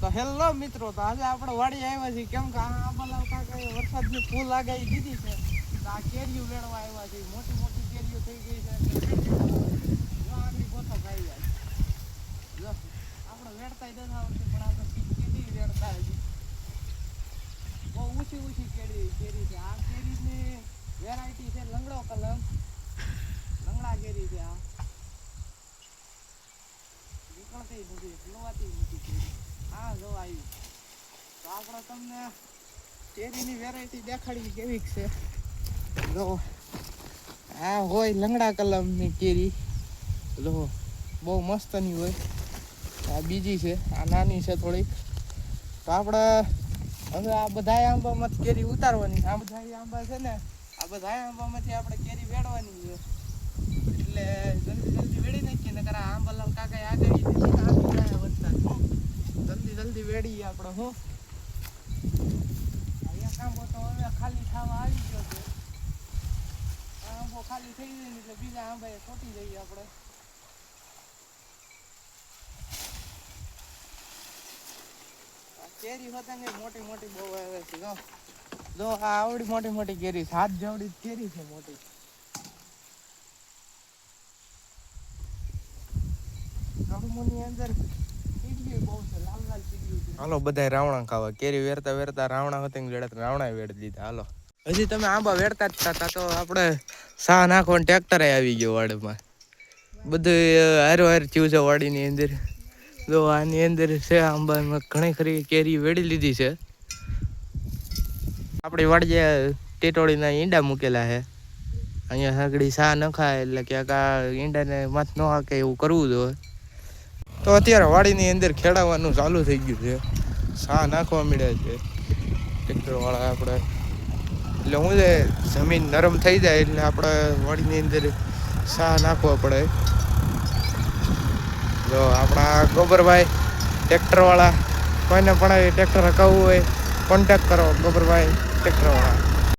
તો હેલો મિત્રો, તો આજે આપણે વાડી આવ્યા છીએ કેમ કે આ આંબાલાલ કાકાએ વરસાદની ફૂલ આગાહી દીધી છે. તો આ કેરીઓ વેણવા આવ્યા છે. મોટી મોટી કેરીઓ થઈ ગઈ છે. જો આગળ ગોતો ખાઈ જાય. જો આપણે વેણતા જ નથી આવડતું, પણ આપણે કેરી વેણતા હજી બહુ ઊંચી ઊંચી કેરી છે. આ કેરીની વેરાયટી છે લંગડો કલમ. લંગડા કેરી છે. આ નીકળતી નથી, ખીલવાતી નથી કેરી. હા જો આવી. તો આપણે તમને કેરીની વેરાયટી દેખાડી કેવી છે. જો આ હોય લંગડા કલમની કેરી. જો બહુ મસ્તની હોય. આ બીજી છે, આ નાની છે થોડીક. તો આપણે હવે આ બધા આંબામાંથી કેરી ઉતારવાની. આ બધા આંબા છે ને, આ બધા આંબામાંથી આપણે કેરી વેડવાની છે. એટલે જલ્દી જલ્દી વેડી નાખીએ ને કરા આંબાલાલ કાકાએ આગળ જલ્દી જલ્દી વેડીએ આપણે. હું એક આંબો તો હવે ખાલી થવા આવી ગયો છે. આ આંબો ખાલી થઈ જાય ને એટલે બીજા આંબાએ છોટી જઈએ આપણે. કેરી હોતા ને મોટી મોટી બહુ આવે છે. જો આ આવડી મોટી મોટી કેરી, હાથ જેવડી કેરી છે મોટી. હાલો બધા રાવણા ખાવા. કેરી વેરતા વેરતા રાવણા હતા રાવણા વેડી દીધા. હાલો હજી તમે આંબા વેડતા જ થતા તો આપણે સા નાખવાનું ટ્રેક્ટર આવી ગયો વાડીમાં. બધું હારો હાર થયું છે વાડીની અંદર. જો આની અંદર છે આંબામાં ઘણી ખરી કેરી વેડી લીધી છે. આપણી વાડીએ ટેટોળીના ઈંડા મૂકેલા છે. અહીંયા આગળ સા નખાય એટલે ક્યાંક આ ઈંડાને માથ ન હાકે એવું કરવું જોઈએ. તો અત્યારે વાડીની અંદર ખેડાવવાનું ચાલુ થઈ ગયું છે. સા નાખવા મળ્યા છે ટ્રેક્ટરવાળા આપણે. એટલે હું છે જમીન નરમ થઈ જાય એટલે આપણે વાડીની અંદર સા નાખવા પડે. જો આપણા ગોબરભાઈ ટ્રેક્ટરવાળા, કોઈને પણ ટ્રેક્ટર હકાવવું હોય કોન્ટેક્ટ કરો ગોબરભાઈ ટ્રેક્ટરવાળા.